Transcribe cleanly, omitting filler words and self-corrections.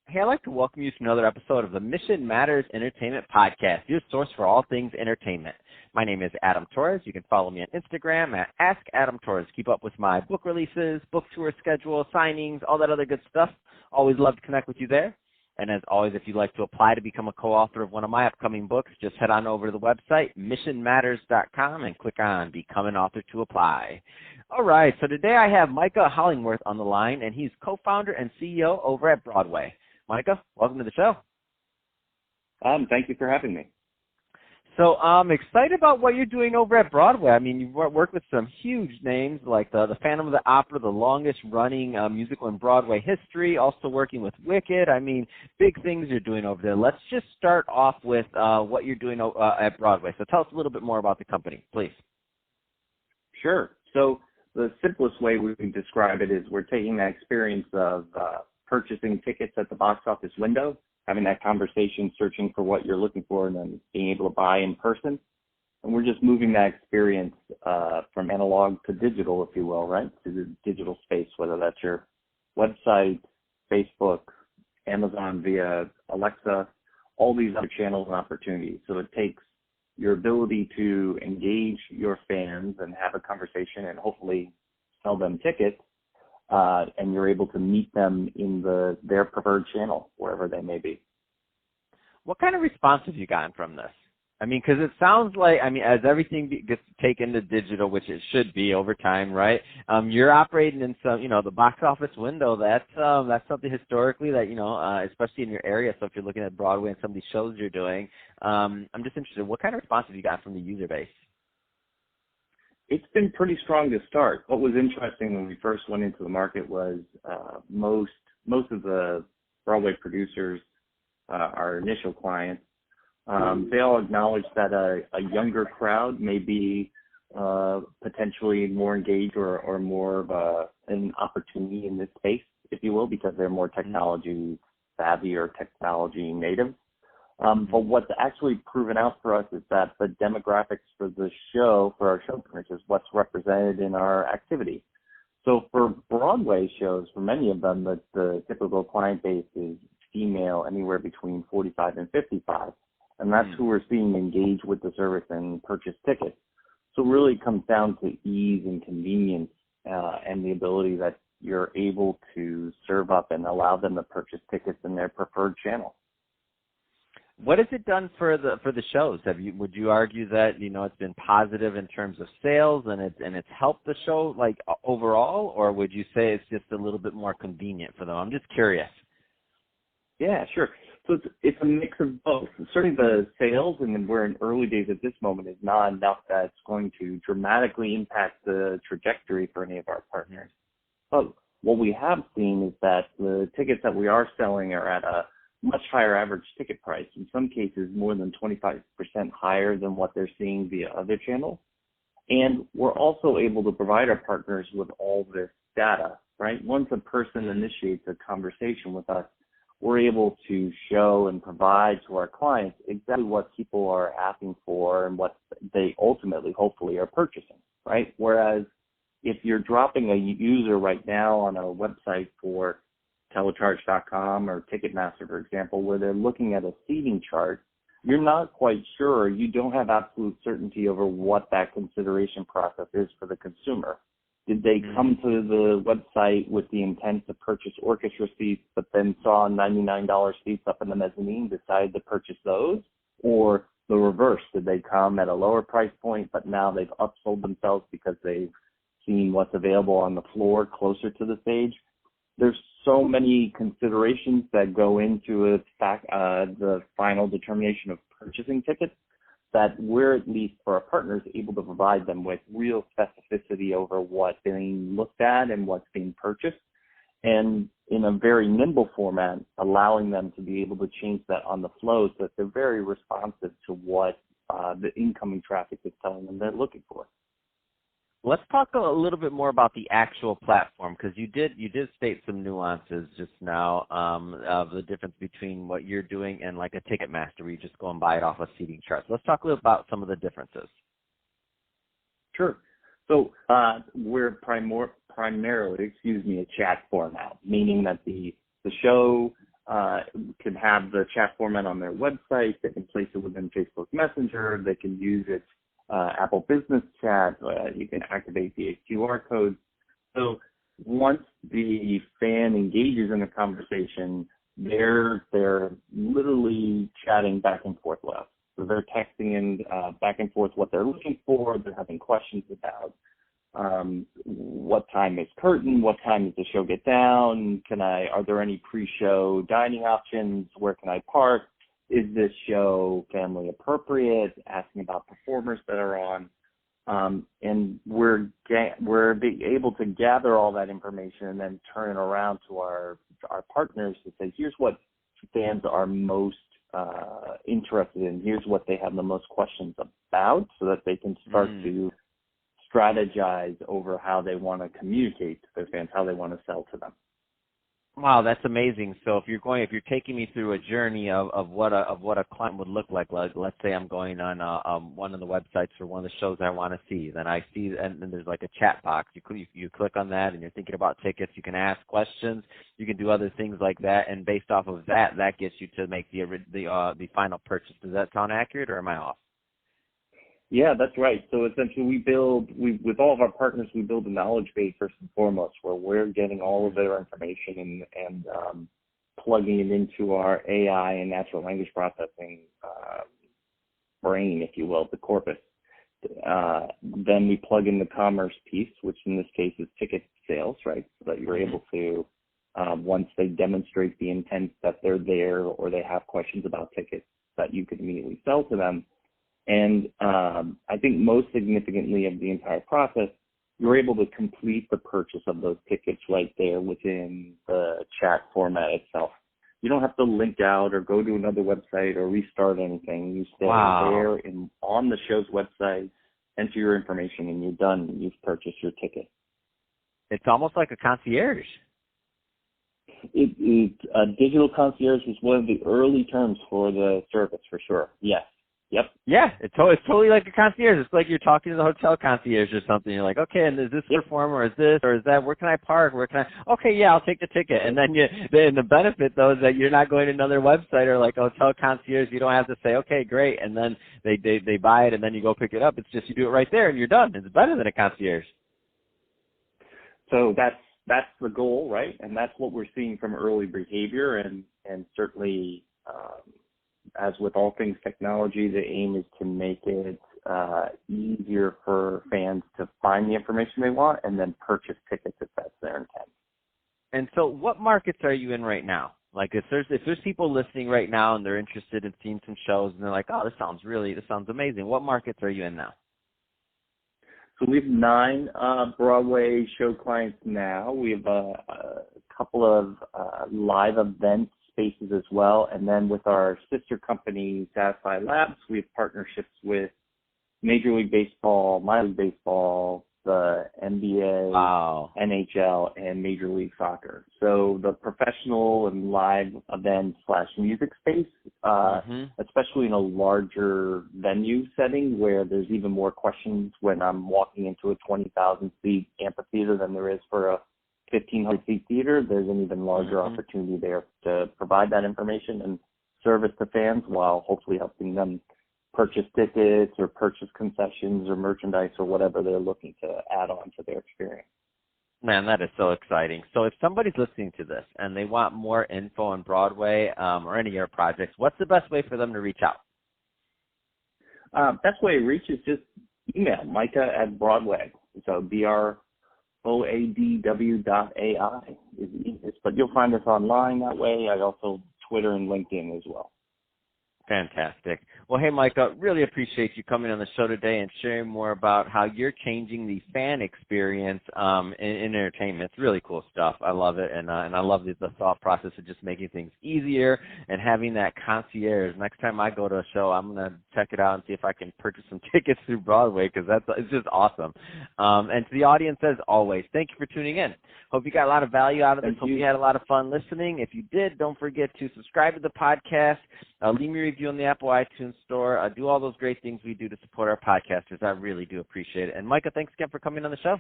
Hey, I'd like to welcome you to another episode of the Mission Matters Entertainment Podcast, your source for all things entertainment. My name is Adam Torres. You can follow me on Instagram at AskAdamTorres. Keep up with my book releases, book tour schedule, signings, all that other good stuff. Always love to connect with you there. And as always, if you'd like to apply to become a co-author of one of my upcoming books, just head on over to the website, missionmatters.com, and click on Become an Author to apply. All right, so today I have Micah Hollingworth on the line, and he's co-founder and CEO over at Broadway. Micah, welcome to the show. Thank you for having me. So I'm excited about what you're doing over at Broadway. I mean, you've worked with some huge names like the Phantom of the Opera, the longest-running musical in Broadway history, also working with Wicked. I mean, big things you're doing over there. Let's just start off with what you're doing at Broadway. So tell us a little bit more about the company, please. Sure. So the simplest way we can describe it is we're taking that experience of purchasing tickets at the box office window, having that conversation, searching for what you're looking for, and then being able to buy in person. And we're just moving that experience from analog to digital, if you will, right, to the digital space, whether that's your website, Facebook, Amazon via Alexa, all these other channels and opportunities. So it takes your ability to engage your fans and have a conversation and hopefully sell them tickets, and you're able to meet them in their preferred channel, wherever they may be. What kind of response have you gotten from this? I mean, because it sounds like, I mean, as everything gets taken to digital, which it should be over time, right? You're operating in some, the box office window. That's something historically that, especially in your area. So if you're looking at Broadway and some of these shows you're doing, I'm just interested, what kind of response have you got from the user base? It's been pretty strong to start. What was interesting when we first went into the market was most of the Broadway producers, our initial clients, they all acknowledged that a younger crowd may be potentially more engaged or more of an opportunity in this space, if you will, because they're more technology savvy or technology native. But what's actually proven out for us is that the demographics for the show, for our show partners, is what's represented in our activity. So for Broadway shows, for many of them, the typical client base is female, anywhere between 45 and 55. And that's who we're seeing engage with the service and purchase tickets. So it really comes down to ease and convenience and the ability that you're able to serve up and allow them to purchase tickets in their preferred channel. What has it done for the shows? Would you argue that it's been positive in terms of sales and it's helped the show like overall, or would you say it's just a little bit more convenient for them? I'm just curious. Yeah, sure. So it's a mix of both. Certainly the sales, and we're in early days at this moment, is not enough that it's going to dramatically impact the trajectory for any of our partners. But what we have seen is that the tickets that we are selling are at a much higher average ticket price, in some cases more than 25% higher than what they're seeing via other channels. And we're also able to provide our partners with all this data, right? Once a person initiates a conversation with us, we're able to show and provide to our clients exactly what people are asking for and what they ultimately, hopefully, are purchasing, right? Whereas if you're dropping a user right now on a website for telecharge.com or Ticketmaster, for example, where they're looking at a seating chart, you're not quite sure, you don't have absolute certainty over what that consideration process is for the consumer. Did they come to the website with the intent to purchase orchestra seats, but then saw $99 seats up in the mezzanine, decided to purchase those? Or the reverse, did they come at a lower price point, but now they've upsold themselves because they've seen what's available on the floor closer to the stage? There's so many considerations that go into the final determination of purchasing tickets that we're, at least for our partners, able to provide them with real specificity over what's being looked at and what's being purchased, and in a very nimble format, allowing them to be able to change that on the flow so that they're very responsive to what the incoming traffic is telling them they're looking for. Let's talk a little bit more about the actual platform, because you did state some nuances just now of the difference between what you're doing and like a Ticketmaster where you just go and buy it off a seating chart. So let's talk a little about some of the differences. Sure. So we're primarily, a chat format, meaning that the show can have the chat format on their website. They can place it within Facebook Messenger. They can use it Apple Business Chat. You can activate the QR code. So once the fan engages in a conversation, they're literally chatting back and forth with us. So they're texting in back and forth what they're looking for. They're having questions about what time is curtain, what time does the show get down, are there any pre-show dining options, where can I park, is this show family appropriate, asking about performers that are on. And we're able to gather all that information and then turn it around to our partners to say, here's what fans are most interested in. Here's what they have the most questions about, so that they can start to strategize over how they want to communicate to their fans, how they want to sell to them. Wow, that's amazing. So if you're taking me through a journey of what a client would look like let's say I'm going on one of the websites for one of the shows I want to see, then I see, and then there's like a chat box. You click on that, and you're thinking about tickets. You can ask questions. You can do other things like that, and based off of that gets you to make the final purchase. Does that sound accurate, or am I off? Yeah, that's right. So essentially with all of our partners, we build a knowledge base first and foremost, where we're getting all of their information and plugging it into our AI and natural language processing brain, if you will, the corpus. Then we plug in the commerce piece, which in this case is ticket sales, right? So that you're able to, once they demonstrate the intent that they're there or they have questions about tickets, that you can immediately sell to them. And I think most significantly of the entire process, you're able to complete the purchase of those tickets right there within the chat format itself. You don't have to link out or go to another website or restart anything. You stay there on the show's website, enter your information, and you're done. You've purchased your ticket. It's almost like a concierge. A digital concierge was one of the early terms for the service, for sure. Yes. Yep. Yeah, it's totally like a concierge. It's like you're talking to the hotel concierge or something. You're like, okay, and is this performer, or is this, or is that? Where can I park? Okay, yeah, I'll take the ticket. And then the benefit though is that you're not going to another website or like a hotel concierge. You don't have to say, okay, great, and then they buy it and then you go pick it up. It's just you do it right there and you're done. It's better than a concierge. So that's the goal, right? And that's what we're seeing from early behavior, and certainly. As with all things technology, the aim is to make it easier for fans to find the information they want and then purchase tickets if that's their intent. And so what markets are you in right now? Like if there's people listening right now and they're interested in seeing some shows and they're like, oh, this sounds amazing. What markets are you in now? So we have 9 Broadway show clients now. We have a couple of live events spaces as well, and then with our sister company Satisfy Labs, we have partnerships with Major League Baseball, Minor League Baseball, the NBA, NHL, and Major League Soccer. So the professional and live event / music space, especially in a larger venue setting where there's even more questions when I'm walking into a 20,000 seat amphitheater than there is for a 1,500-seat theater, there's an even larger opportunity there to provide that information and service to fans while hopefully helping them purchase tickets or purchase concessions or merchandise or whatever they're looking to add on to their experience. Man, that is so exciting. So if somebody's listening to this and they want more info on Broadway or any of your projects, what's the best way for them to reach out? Best way to reach is just email Micah at Broadway. So BROADW.AI is the easiest, but you'll find us online that way. I also Twitter and LinkedIn as well. Fantastic. Well, hey, Micah, really appreciate you coming on the show today and sharing more about how you're changing the fan experience in entertainment. It's really cool stuff. I love it, and I love the thought process of just making things easier and having that concierge. Next time I go to a show, I'm going to check it out and see if I can purchase some tickets through Broadway because it's just awesome. And to the audience, as always, thank you for tuning in. Hope you got a lot of value out of this. Hope you had a lot of fun listening. If you did, don't forget to subscribe to the podcast. Leave me a review on the Apple iTunes Store. Do all those great things we do to support our podcasters. I really do appreciate it. And Micah, thanks again for coming on the show.